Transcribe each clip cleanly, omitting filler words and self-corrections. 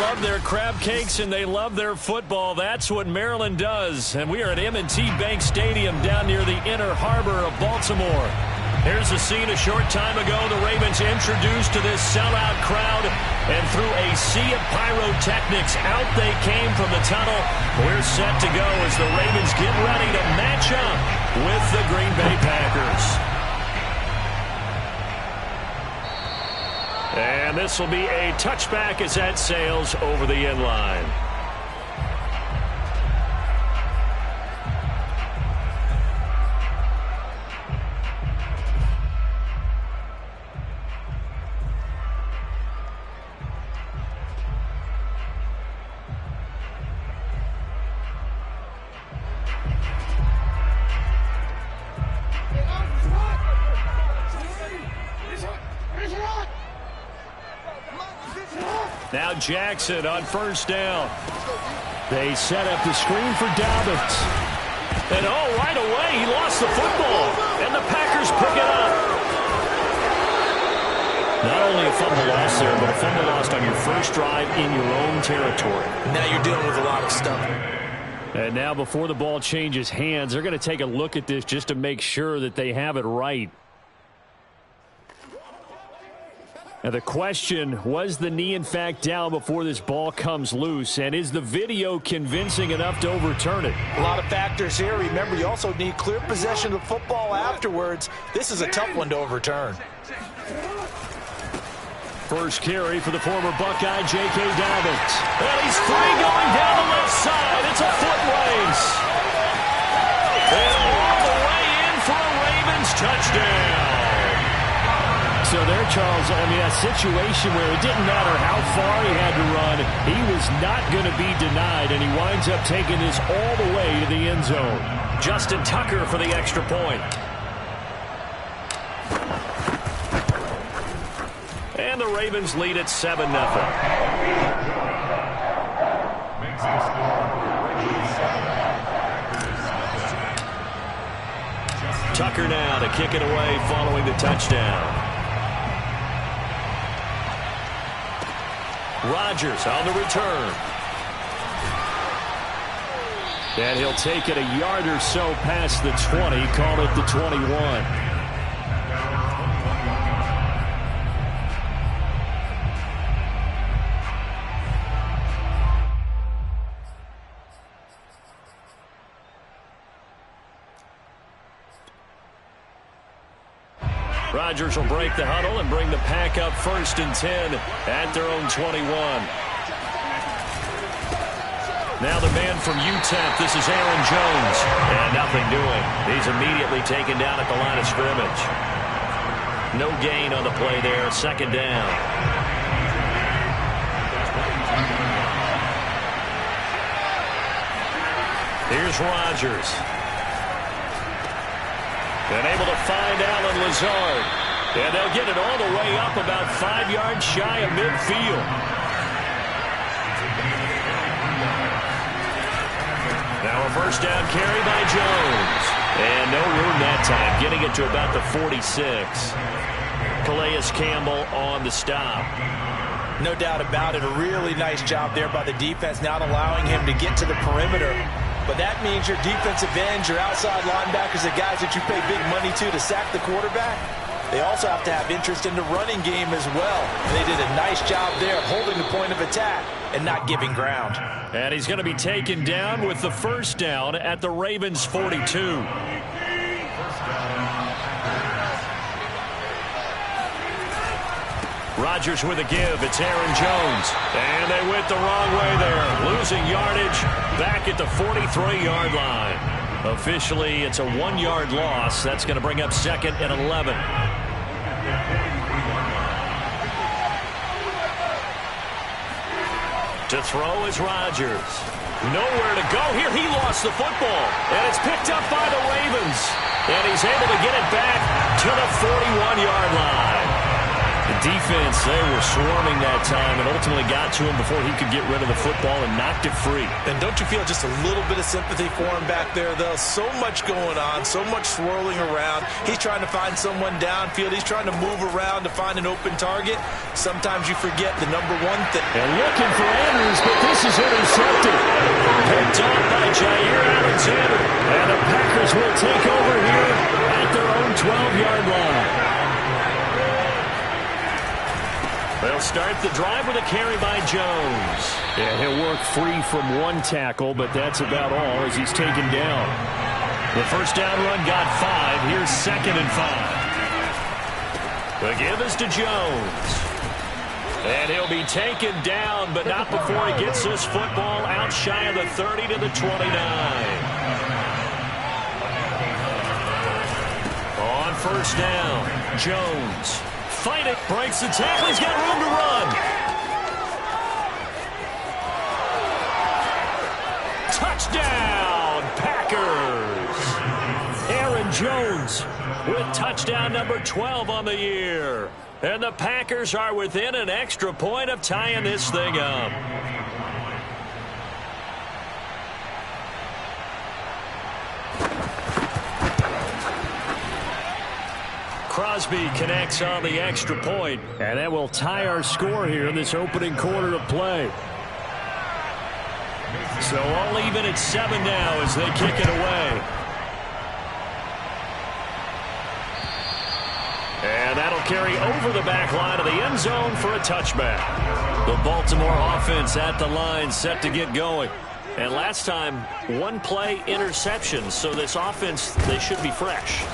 love their crab cakes and they love their football. That's what Maryland does. And we are at M&T Bank Stadium down near the Inner Harbor of Baltimore. Here's the scene a short time ago. The Ravens introduced to this sellout crowd, and through a sea of pyrotechnics, out they came from the tunnel. We're set to go as the Ravens get ready to match up with the Green Bay Packers. And this will be a touchback as that sails over the end line. Now Jackson on first down. They set up the screen for Dobbins. And right away he lost the football. And the Packers pick it up. Not only a fumble loss there, but a fumble lost on your first drive in your own territory. Now you're dealing with a lot of stuff. And now before the ball changes hands, they're going to take a look at this just to make sure that they have it right. Now the question, was the knee in fact down before this ball comes loose? And is the video convincing enough to overturn it? A lot of factors here. Remember, you also need clear possession of the football afterwards. This is a tough one to overturn. First carry for the former Buckeye, J.K. Dobbins. And he's free going down the left side. It's a foot race. And all the way in for a Ravens touchdown. So there, Charles, I mean, a situation where it didn't matter how far he had to run, he was not going to be denied, and he winds up taking this all the way to the end zone. Justin Tucker for the extra point. And the Ravens lead at 7-0. Tucker now to kick it away following the touchdown. Rodgers on the return. And he'll take it a yard or so past the 20, call it the 21. Rodgers will break the huddle and bring the Pack up 1st and 10 at their own 21. Now the man from UTEP, this is Aaron Jones. And nothing doing. He's immediately taken down at the line of scrimmage. No gain on the play there, 2nd down. Here's Rodgers. And able to find Allen Lazard. And they'll get it all the way up about 5 yards shy of midfield. Now a first down carry by Jones. And no room that time, getting it to about the 46. Calais Campbell on the stop. No doubt about it. A really nice job there by the defense, not allowing him to get to the perimeter. But that means your defensive ends, your outside linebackers, the guys that you pay big money to sack the quarterback, they also have to have interest in the running game as well. And they did a nice job there of holding the point of attack and not giving ground. And he's going to be taken down with the first down at the Ravens 42. Rodgers with a give. It's Aaron Jones. And they went the wrong way there. Losing yardage back at the 43-yard line. Officially, it's a 1-yard loss. That's going to bring up 2nd and 11. To throw is Rodgers. Nowhere to go here. He lost the football. And it's picked up by the Ravens. And he's able to get it back to the 41-yard line. defense, they were swarming that time and ultimately got to him before he could get rid of the football and knocked it free. And don't you feel just a little bit of sympathy for him back there, though? So much going on, so much swirling around. He's trying to find someone downfield. He's trying to move around to find an open target. Sometimes you forget the number one thing. And looking for Andrews, but this is intercepted. Picked off by Jair Alexander. And the Packers will take over here at their own 12-yard line. They'll start the drive with a carry by Jones. Yeah, he'll work free from one tackle, but that's about all as he's taken down. The first down run got 5. Here's 2nd and 5. The give is to Jones. And he'll be taken down, but not before he gets this football out shy of the 30 to the 29. On first down, Jones. Fight it, breaks the tackle, he's got room to run. Touchdown, Packers. Aaron Jones with touchdown number 12 on the year. And the Packers are within an extra point of tying this thing up. Crosby connects on the extra point, and that will tie our score here in this opening quarter of play. So all even at 7 now as they kick it away. And that'll carry over the back line of the end zone for a touchback. The Baltimore offense at the line set to get going. And last time, 1-play interception. So this offense, they should be fresh.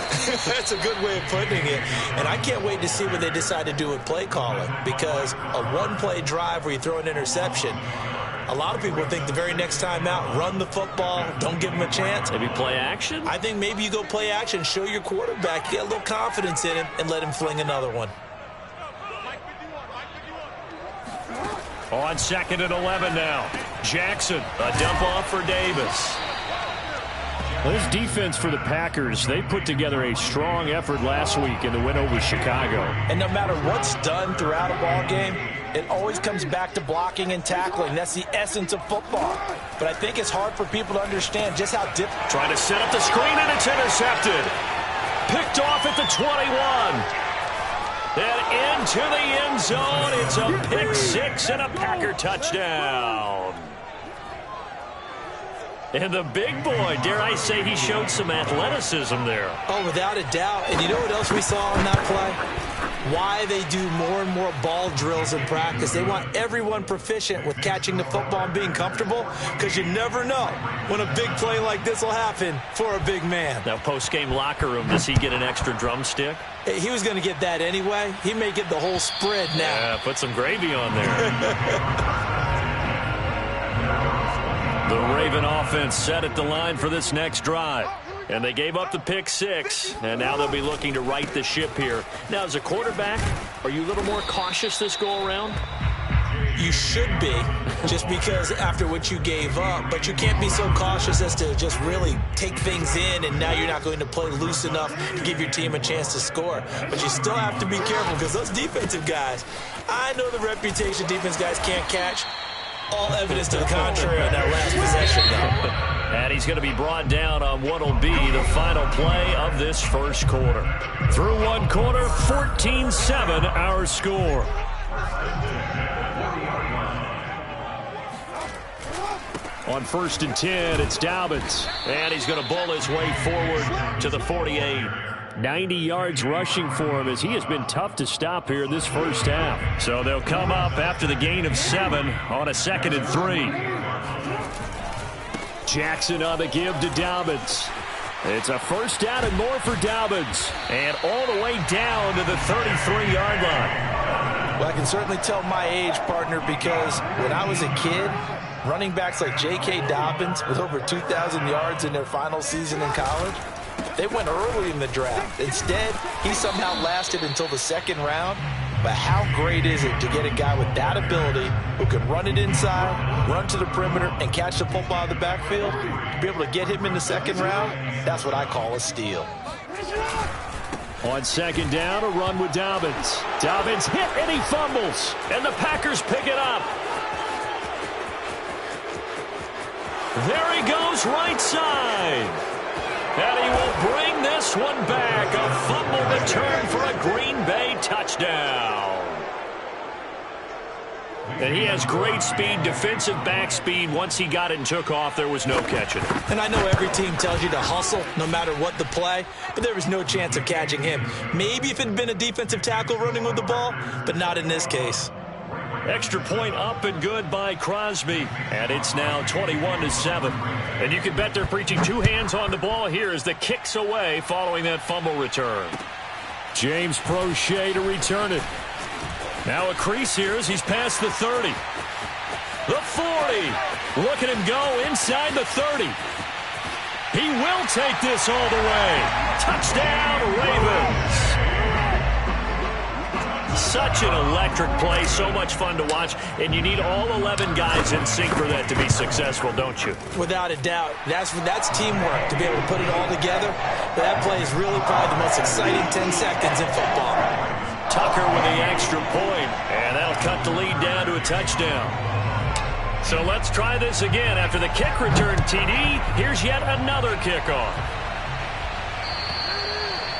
That's a good way of putting it. And I can't wait to see what they decide to do with play calling. Because a 1-play drive where you throw an interception, a lot of people think the very next time out, run the football, don't give them a chance. Maybe play action? I think maybe you go play action, show your quarterback, get a little confidence in him, and let him fling another one. On 2nd and 11 now. Jackson, a dump off for Davis. This defense for the Packers, they put together a strong effort last week in the win over Chicago. And no matter what's done throughout a ball game, it always comes back to blocking and tackling. That's the essence of football. But I think it's hard for people to understand just how difficult. Trying to set up the screen, and it's intercepted. Picked off at the 21. Then into the end zone. It's a pick 6 and a Packer touchdown. And the big boy, dare I say, he showed some athleticism there. Oh, without a doubt. And you know what else we saw on that play? Why they do more and more ball drills in practice. They want everyone proficient with catching the football and being comfortable, because you never know when a big play like this will happen for a big man. Now, post-game locker room, does he get an extra drumstick? He was going to get that anyway. He may get the whole spread now. Yeah, put some gravy on there. The Raven offense set at the line for this next drive. And they gave up the pick 6, and now they'll be looking to right the ship here. Now, as a quarterback, are you a little more cautious this go-around? You should be, just because after what you gave up. But you can't be so cautious as to just really take things in, and now you're not going to play loose enough to give your team a chance to score. But you still have to be careful, because those defensive guys, I know the reputation defense guys can't catch. All evidence to the contrary on that last possession, though. And he's going to be brought down on what will be the final play of this first quarter. Through one quarter, 14-7 our score. On 1st and 10, it's Dobbins. And he's going to bull his way forward to the 48. 90 yards rushing for him, as he has been tough to stop here in this first half. So they'll come up after the gain of 7 on a 2nd and 3. Jackson on the give to Dobbins. It's a first down and more for Dobbins. And all the way down to the 33-yard line. Well, I can certainly tell my age, partner, because when I was a kid, running backs like J.K. Dobbins with over 2,000 yards in their final season in college, they went early in the draft. Instead, he somehow lasted until the 2nd round. But how great is it to get a guy with that ability who can run it inside, run to the perimeter, and catch the football out of the backfield? To be able to get him in the 2nd round, that's what I call a steal. On second down, a run with Dobbins. Dobbins hit and he fumbles. And the Packers pick it up. There he goes right side. And he will bring this one back. A fumble return for a Green Bay touchdown. And he has great speed, defensive back speed. Once he got it and took off, there was no catching it. And I know every team tells you to hustle no matter what the play, but there was no chance of catching him. Maybe if it had been a defensive tackle running with the ball, but not in this case. Extra point up and good by Crosby. And it's now 21-7. And you can bet they're preaching two hands on the ball here as the kick's away following that fumble return. James Prochet to return it. Now a crease here as he's past the 30. The 40. Look at him go inside the 30. He will take this all the way. Touchdown, Ravens. Such an electric play, so much fun to watch, and you need all 11 guys in sync for that to be successful, don't you? Without a doubt. That's teamwork, to be able to put it all together. But that play is really probably the most exciting 10 seconds in football. Tucker with the extra point, and that'll cut the lead down to a touchdown. So let's try this again. After the kick return TD, here's yet another kickoff.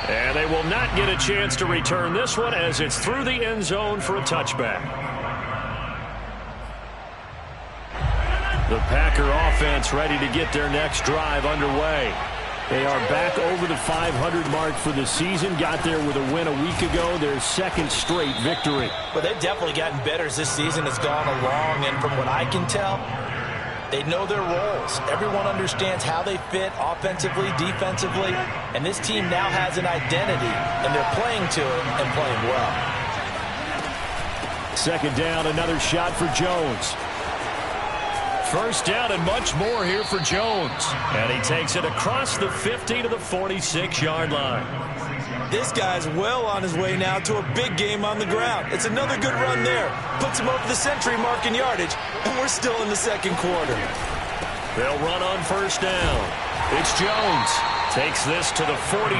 And they will not get a chance to return this one as it's through the end zone for a touchback. The Packer offense ready to get their next drive underway. They are back over the 500 mark for the season. Got there with a win a week ago. Their second straight victory. Well, they've definitely gotten better as this season has gone along. And from what I can tell, they know their roles. Everyone understands how they fit offensively, defensively. And this team now has an identity. And they're playing to it and playing well. Second down, another shot for Jones. First down and much more here for Jones. And he takes it across the 50 to the 46-yard line. This guy's well on his way now to a big game on the ground. It's another good run there. Puts him over the century mark in yardage. And we're still in the second quarter. They'll run on first down. It's Jones. Takes this to the 45.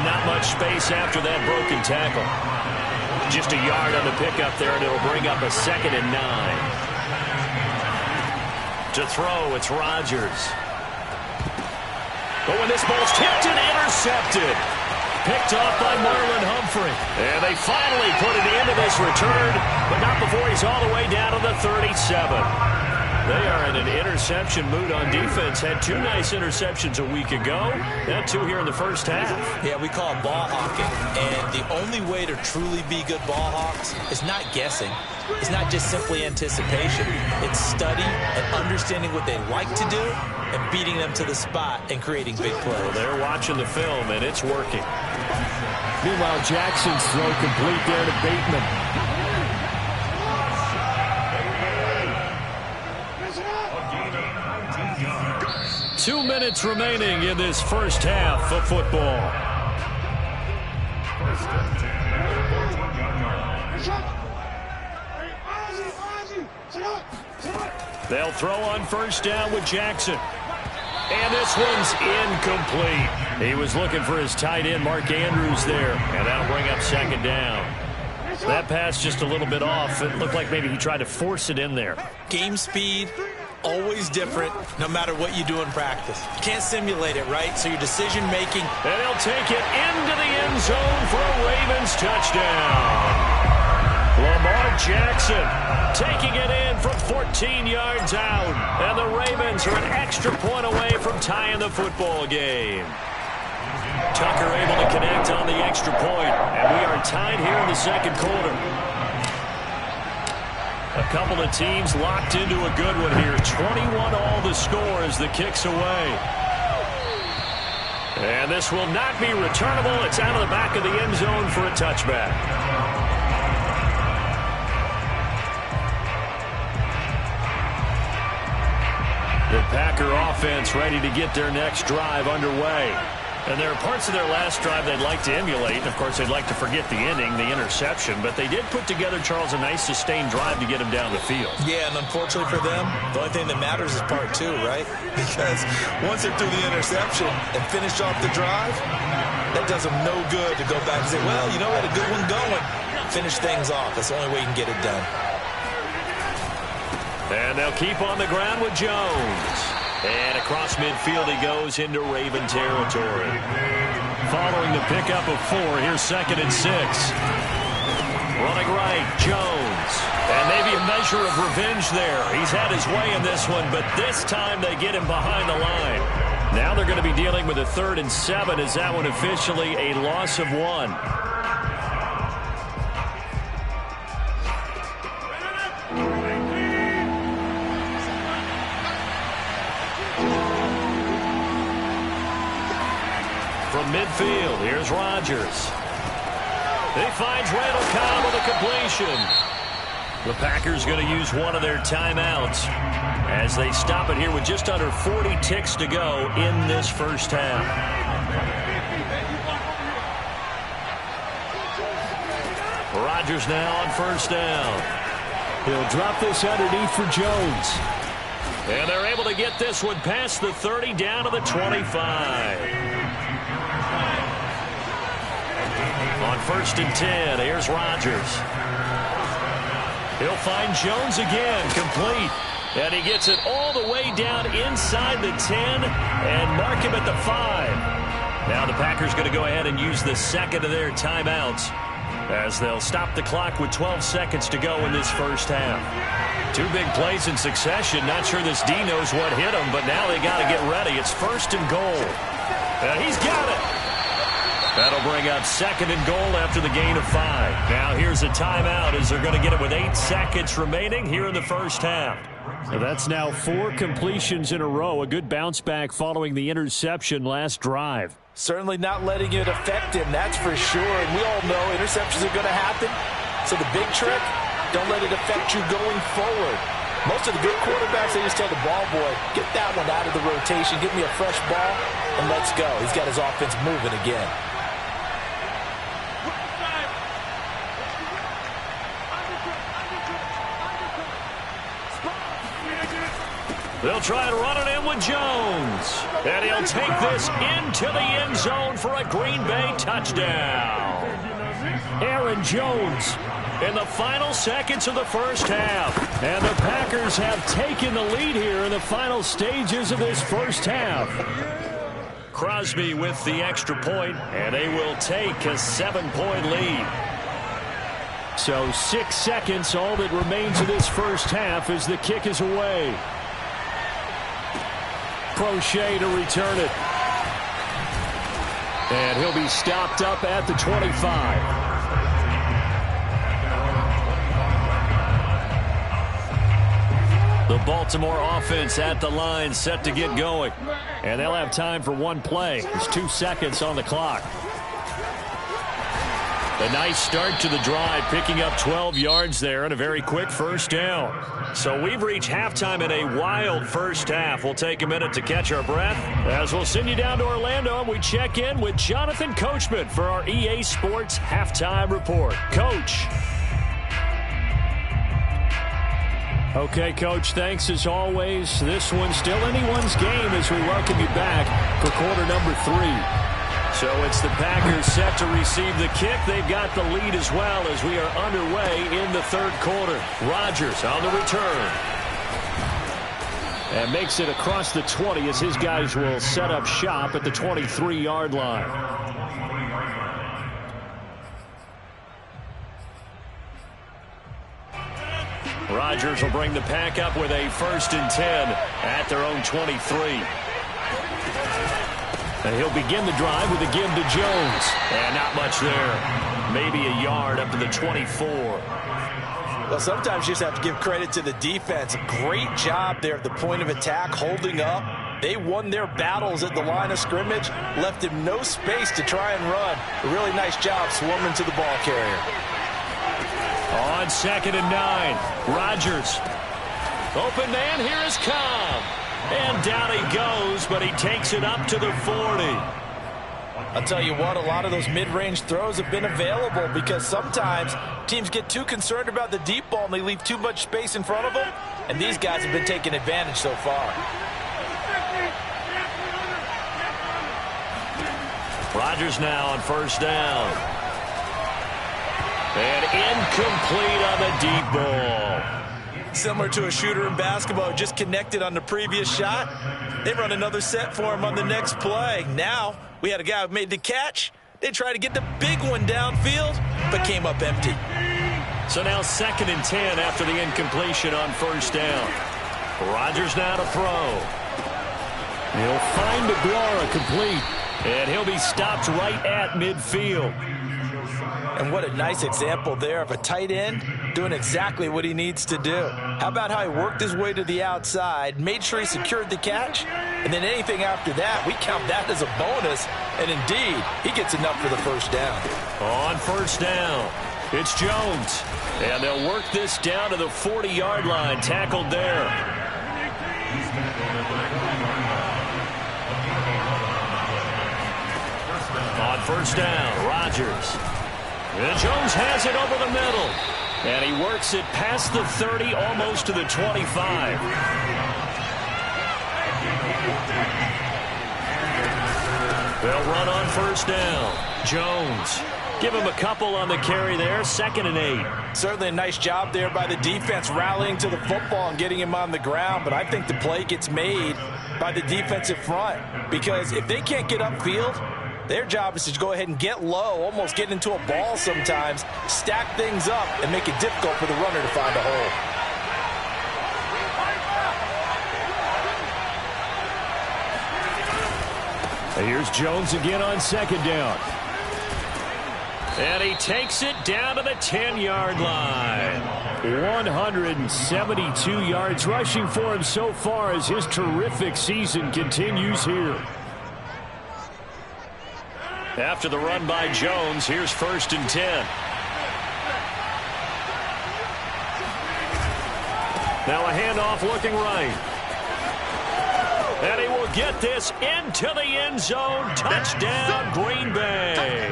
Not much space after that broken tackle. Just a yard on the pickup there, and it'll bring up a 2nd and 9. To throw, it's Rodgers. But when this ball's tipped and intercepted. Picked off by Marlon Humphrey. And they finally put it into this return, but not before he's all the way down to the 37. They are in an interception mood on defense. Had two nice interceptions a week ago. Now two here in the first half. Yeah, we call it ball hawking. And the only way to truly be good ball hawks is not guessing. It's not just simply anticipation. It's study and understanding what they like to do and beating them to the spot and creating big plays. Well, they're watching the film, and it's working. Meanwhile, Jackson's throw complete there to Bateman. 2 minutes remaining in this first half of football. They'll throw on first down with Jackson. And this one's incomplete. He was looking for his tight end, Mark Andrews, there. And that'll bring up second down. That pass just a little bit off. It looked like maybe he tried to force it in there. Game speed, always different, no matter what you do in practice. You can't simulate it, right? So your decision-making. And he'll take it into the end zone for a Ravens touchdown. Lamar Jackson taking it in from 14 yards out. And the Ravens are an extra point away from tying the football game. Tucker able to connect on the extra point. And we are tied here in the second quarter. A couple of teams locked into a good one here. 21 all the score as the kick's away. And this will not be returnable. It's out of the back of the end zone for a touchback. The Packer offense ready to get their next drive underway. And there are parts of their last drive they'd like to emulate. And, of course, they'd like to forget the ending, the interception. But they did put together, Charles, a nice sustained drive to get them down the field. Yeah, and unfortunately for them, the only thing that matters is part two, right? Because once they're through the interception and finish off the drive, That does him no good to go back and say, well, you know what, a good one going. Finish things off. That's the only way you can get it done. And they'll keep on the ground with Jones. And across midfield he goes into Raven territory. Following the pickup of 4, here's 2nd and 6. Running right, Jones. And maybe a measure of revenge there. He's had his way in this one, but this time they get him behind the line. Now they're going to be dealing with a 3rd and 7. Is that one officially a loss of 1? From midfield, here's Rodgers. He finds Randall Cobb with a completion. The Packers going to use one of their timeouts as they stop it here with just under 40 ticks to go in this first half. Rodgers now on 1st down. He'll drop this underneath for Jones. And they're able to get this one past the 30 down to the 25. On 1st and 10, here's Rodgers. He'll find Jones again, complete. And he gets it all the way down inside the 10 and mark him at the 5. Now the Packers going to go ahead and use the 2nd of their timeouts as they'll stop the clock with 12 seconds to go in this first half. 2 big plays in succession. Not sure this D knows what hit him, but now they got to get ready. It's 1st and goal. And he's got it. That'll bring up 2nd and goal after the gain of 5. Now here's a timeout as they're going to get it with 8 seconds remaining here in the first half. So that's now 4 completions in a row. A good bounce back following the interception last drive. Certainly not letting it affect him, that's for sure. And we all know interceptions are going to happen. So the big trick, don't let it affect you going forward. Most of the good quarterbacks, they just tell the ball boy, get that one out of the rotation, get me a fresh ball, and let's go. He's got his offense moving again. They'll try to run it in with Jones. And he'll take this into the end zone for a Green Bay touchdown. Aaron Jones in the final seconds of the first half. And the Packers have taken the lead here in the final stages of this first half. Crosby with the extra point, and they will take a 7-point lead. So 6 seconds, all that remains of this first half as the kick is away. Crochet to return it. And he'll be stopped up at the 25. The Baltimore offense at the line set to get going. And they'll have time for 1 play. There's 2 seconds on the clock. A nice start to the drive, picking up 12 yards there and a very quick first down. So we've reached halftime in a wild first half. We'll take a minute to catch our breath as we'll send you down to Orlando and we check in with Jonathan Coachman for our EA Sports Halftime Report. Coach. Okay, Coach, thanks as always. This one's still anyone's game as we welcome you back for quarter number 3. So it's the Packers set to receive the kick. They've got the lead as well as we are underway in the third quarter. Rodgers on the return. And makes it across the 20 as his guys will set up shop at the 23-yard line. Rodgers will bring the pack up with a 1st and 10 at their own 23. And he'll begin the drive with a give to Jones. And not much there. Maybe a yard up to the 24. Well, sometimes you just have to give credit to the defense. Great job there at the point of attack, holding up. They won their battles at the line of scrimmage, left him no space to try and run. A really nice job swarming to the ball carrier. On 2nd and 9, Rodgers. Open man, here is Cobb. And down he goes, but he takes it up to the 40. I'll tell you what, a lot of those mid-range throws have been available because sometimes teams get too concerned about the deep ball and they leave too much space in front of them. And these guys have been taking advantage so far. Rodgers now on first down. And incomplete on the deep ball. Similar to a shooter in basketball, just connected on the previous shot. They run another set for him on the next play. Now, we had a guy who made the catch. They tried to get the big one downfield, but came up empty. So now 2nd and 10 after the incompletion on first down. Rodgers now to throw. He'll find Aguilar complete, and he'll be stopped right at midfield. And what a nice example there of a tight end doing exactly what he needs to do. How about how he worked his way to the outside, made sure he secured the catch, and then anything after that, we count that as a bonus. And indeed, he gets enough for the first down. On first down, it's Jones. And they'll work this down to the 40-yard line, tackled there. On first down, Rodgers. And Jones has it over the middle. And he works it past the 30, almost to the 25. They'll run on first down. Jones. Give him a couple on the carry there. 2nd and 8. Certainly a nice job there by the defense rallying to the football and getting him on the ground. But I think the play gets made by the defensive front. Because if they can't get upfield, their job is to go ahead and get low, almost get into a ball sometimes, stack things up, and make it difficult for the runner to find a hole. And here's Jones again on 2nd down. And he takes it down to the 10-yard line. 172 yards rushing for him so far as his terrific season continues here. After the run by Jones, here's 1st and 10. Now a handoff looking right. And he will get this into the end zone. Touchdown, Green Bay.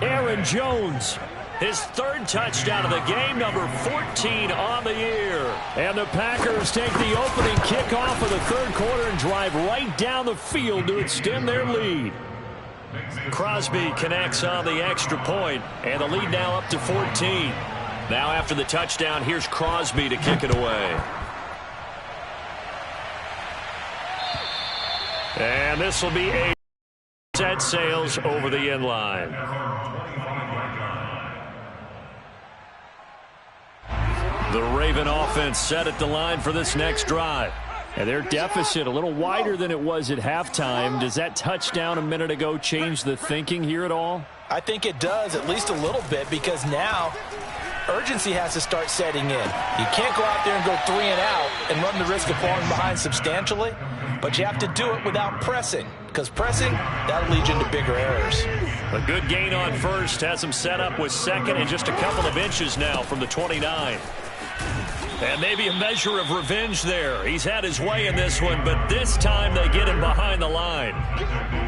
Aaron Jones, his 3rd touchdown of the game, number 14 on the year. And the Packers take the opening kickoff of the 3rd quarter and drive right down the field to extend their lead. Crosby connects on the extra point, and the lead now up to 14. Now after the touchdown, here's Crosby to kick it away. And this will be a set sails over the end line. The Raven offense set at the line for this next drive. And their deficit a little wider than it was at halftime. Does that touchdown a minute ago change the thinking here at all? I think it does, at least a little bit, because now urgency has to start setting in. You can't go out there and go 3 and out and run the risk of falling behind substantially, but you have to do it without pressing, because pressing, that'll lead you into bigger errors. A good gain on first has him set up with 2nd and just a couple of inches now from the 29. And maybe a measure of revenge there. He's had his way in this one, but this time they get him behind the line.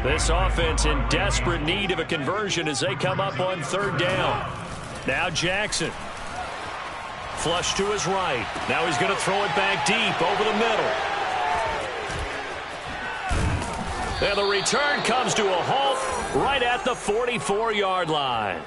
This offense in desperate need of a conversion as they come up on 3rd down. Now Jackson. Flush to his right. Now he's going to throw it back deep over the middle. And the return comes to a halt right at the 44-yard line.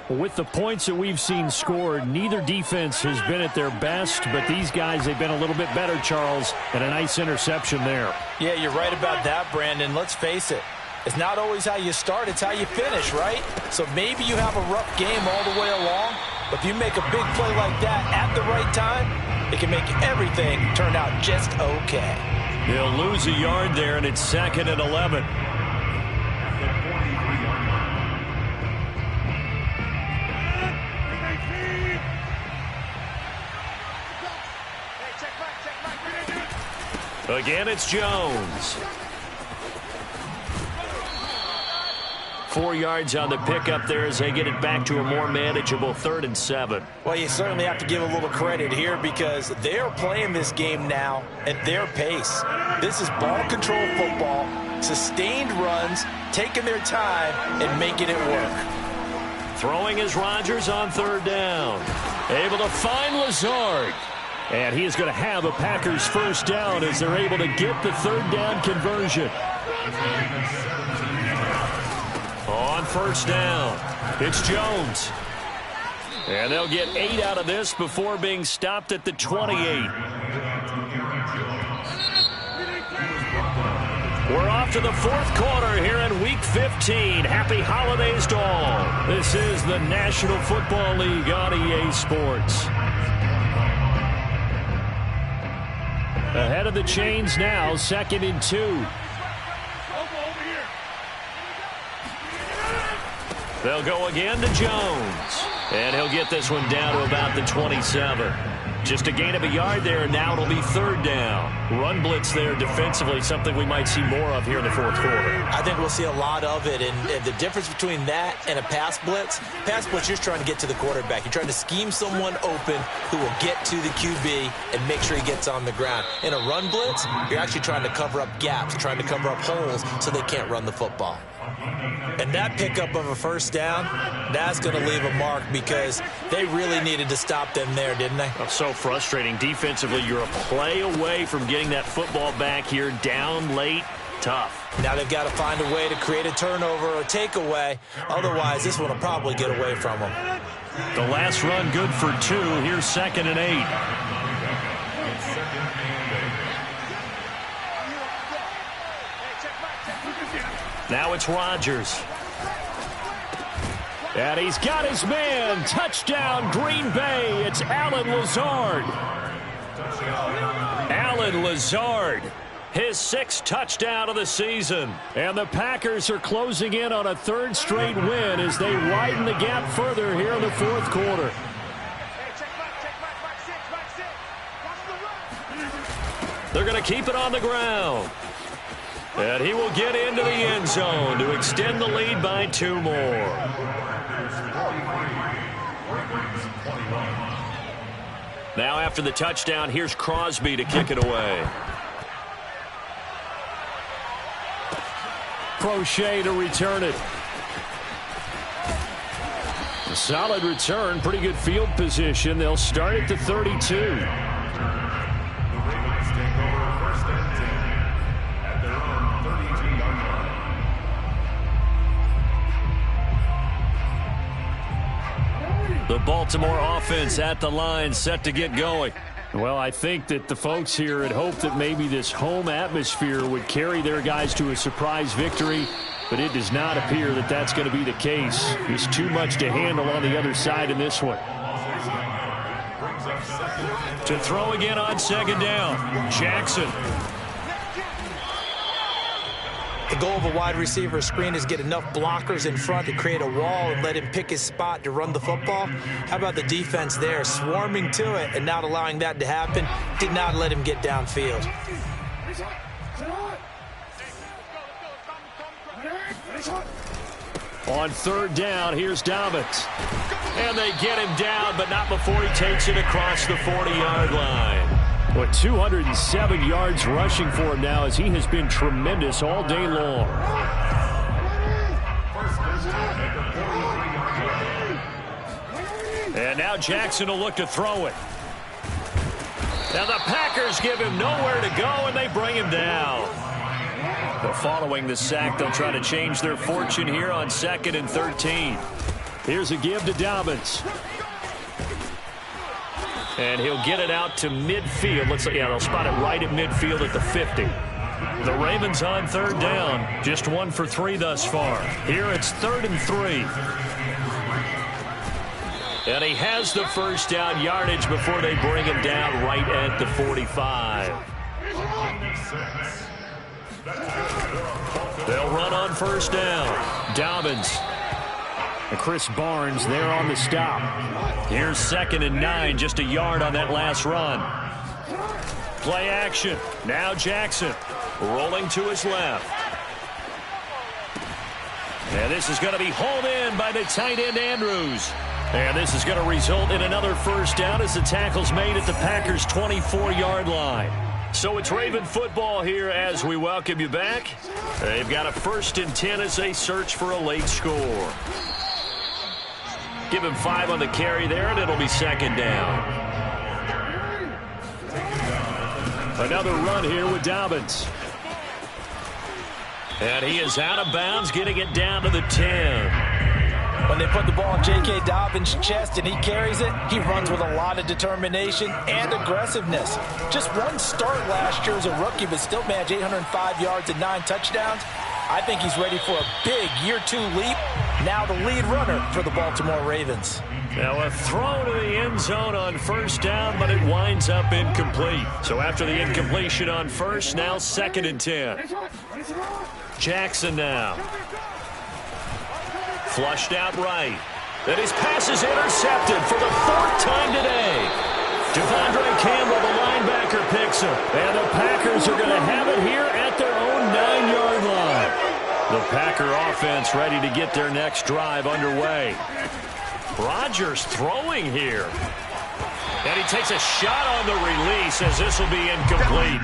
With the points that we've seen scored, neither defense has been at their best, but these guys, they've been a little bit better, Charles, and a nice interception there. Yeah, you're right about that, Brandon. Let's face it. It's not always how you start, it's how you finish, right? So maybe you have a rough game all the way along, but if you make a big play like that at the right time, it can make everything turn out just okay. They'll lose a yard there, and it's 2nd and 11. Again, it's Jones. 4 yards on the pickup there as they get it back to a more manageable 3rd and 7. Well, you certainly have to give a little credit here because they're playing this game now at their pace. This is ball control football, sustained runs, taking their time and making it work. Throwing is Rodgers on 3rd down. Able to find Lazard. And he is going to have a Packers first down as they're able to get the 3rd down conversion. first down. It's Jones. And they'll get 8 out of this before being stopped at the 28. We're off to the fourth quarter here in Week 15. Happy holidays to all. This is the National Football League on EA Sports. Ahead of the chains now, 2nd and 2. They'll go again to Jones. And he'll get this one down to about the 27. Just a gain of a yard there, and now it'll be 3rd down. Run blitz there defensively, something we might see more of here in the fourth quarter. I think we'll see a lot of it, and the difference between that and a pass blitz, you're just trying to get to the quarterback. You're trying to scheme someone open who will get to the QB and make sure he gets on the ground. In a run blitz, you're actually trying to cover up gaps, trying to cover up holes so they can't run the football. And that pickup of a first down, that's going to leave a mark because they really needed to stop them there, didn't they? Oh, so frustrating. Defensively, you're a play away from getting that football back here down late. Tough. Now they've got to find a way to create a turnover or takeaway. Otherwise, this one will probably get away from them. The last run good for 2. Here's 2nd and 8. Now it's Rodgers. And he's got his man. Touchdown, Green Bay. It's Allen Lazard. Allen Lazard, his 6th touchdown of the season. And the Packers are closing in on a 3rd straight win as they widen the gap further here in the fourth quarter. They're going to keep it on the ground. And he will get into the end zone to extend the lead by 2 more. Now after the touchdown, here's Crosby to kick it away. Crochet to return it. A solid return, pretty good field position. They'll start at the 32. The Baltimore offense at the line, set to get going. Well, I think that the folks here had hoped that maybe this home atmosphere would carry their guys to a surprise victory, but it does not appear that that's going to be the case. There's too much to handle on the other side in this one. To throw again on 2nd down, Jackson. The goal of a wide receiver screen is get enough blockers in front to create a wall and let him pick his spot to run the football. How about the defense there, swarming to it and not allowing that to happen? Did not let him get downfield. On 3rd down, here's Dobbins. And they get him down, but not before he takes it across the 40-yard line. With 207 yards rushing for him now as he has been tremendous all day long. And now Jackson will look to throw it. Now the Packers give him nowhere to go, and they bring him down. But following the sack, they'll try to change their fortune here on 2nd and 13. Here's a give to Dobbins. And he'll get it out to midfield. They'll spot it right at midfield at the 50. The Ravens on 3rd down. Just 1 for 3 thus far. Here it's 3rd and 3. And he has the first down yardage before they bring him down right at the 45. They'll run on 1st down. Dobbins. And Chris Barnes there on the stop. Here's 2nd and 9, just a yard on that last run. Play action. Now Jackson rolling to his left. And this is going to be hauled in by the tight end Andrews. And this is going to result in another first down as the tackle's made at the Packers' 24-yard line. So it's Raven football here as we welcome you back. They've got a 1st and 10 as they search for a late score. Give him 5 on the carry there, and it'll be 2nd down. Another run here with Dobbins. And he is out of bounds, getting it down to the 10. When they put the ball in J.K. Dobbins' chest and he carries it, he runs with a lot of determination and aggressiveness. Just one start last year as a rookie, but still managed 805 yards and 9 touchdowns. I think he's ready for a big year 2 leap. Now the lead runner for the Baltimore Ravens. Now a throw to the end zone on first down, but it winds up incomplete. So after the incompletion on first, now 2nd and 10. Jackson now. Flushed out right. And his pass is intercepted for the 4th time today. Devondre Campbell, the linebacker, picks him. And the Packers are going to have it here at their own 9-yard line. The Packer offense ready to get their next drive underway. Rodgers throwing here. And he takes a shot on the release as this will be incomplete.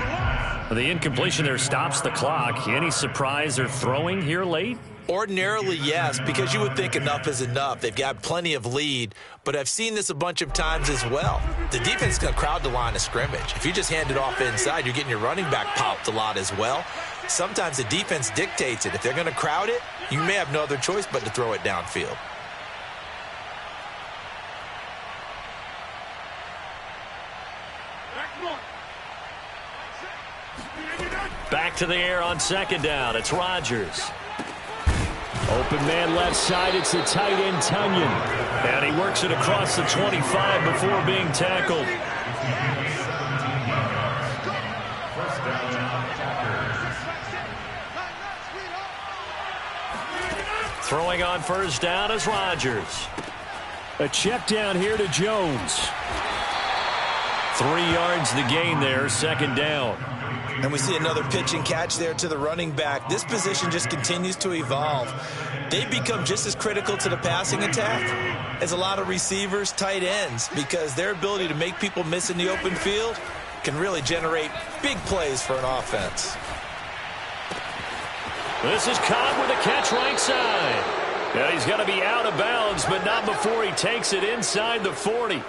The incompletion there stops the clock. Any surprise they're throwing here late? Ordinarily, yes, because you would think enough is enough. They've got plenty of lead, but I've seen this a bunch of times as well. The defense is going to crowd the line of scrimmage. If you just hand it off inside, you're getting your running back popped a lot as well. Sometimes the defense dictates it. If they're going to crowd it, you may have no other choice but to throw it downfield. Back to the air on 2nd down. It's Rodgers. Open man left side. It's the tight end, Tunyon. And he works it across the 25 before being tackled. Throwing on first down is Rodgers. A check down here to Jones. 3 yards the gain there, 2nd down. And we see another pitch and catch there to the running back. This position just continues to evolve. They become just as critical to the passing attack as a lot of receivers, tight ends, because their ability to make people miss in the open field can really generate big plays for an offense. This is Cobb with a catch right side. And he's going to be out of bounds, but not before he takes it inside the 40.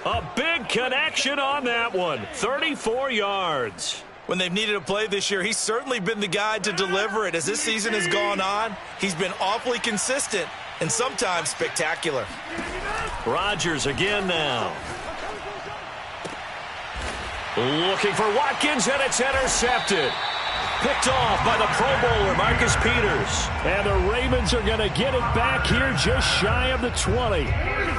A big connection on that one. 34 yards. When they've needed a play this year, he's certainly been the guy to deliver it. As this season has gone on, he's been awfully consistent and sometimes spectacular. Rodgers again now. Looking for Watkins, and it's intercepted. Picked off by the Pro Bowler, Marcus Peters. And the Ravens are going to get it back here just shy of the 20.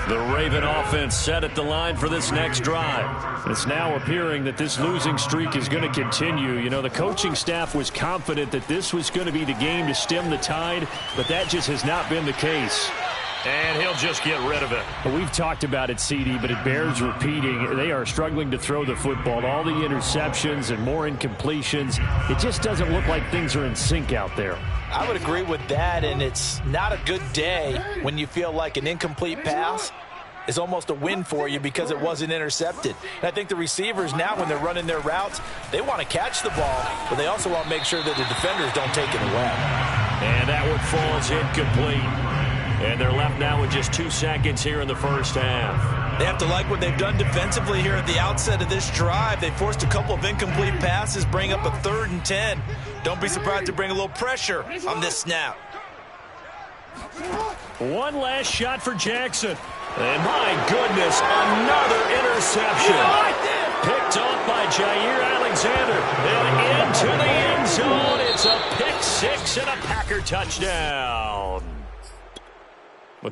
The Raven offense set at the line for this next drive. It's now appearing that this losing streak is going to continue. You know, the coaching staff was confident that this was going to be the game to stem the tide, but that just has not been the case. And he'll just get rid of it. Well, we've talked about it, CD, but it bears repeating. They are struggling to throw the football. All the interceptions and more incompletions. It just doesn't look like things are in sync out there. I would agree with that, and it's not a good day when you feel like an incomplete pass is almost a win for you because it wasn't intercepted. And I think the receivers now, when they're running their routes, they want to catch the ball, but they also want to make sure that the defenders don't take it away. And that one falls incomplete. And they're left now with just 2 seconds here in the first half. They have to like what they've done defensively here at the outset of this drive. They forced a couple of incomplete passes, bring up a 3rd and 10. Don't be surprised to bring a little pressure on this snap. One last shot for Jackson. And my goodness, another interception. Picked off by Jair Alexander. And into the end zone. It's a pick 6 and a Packer touchdown. Well,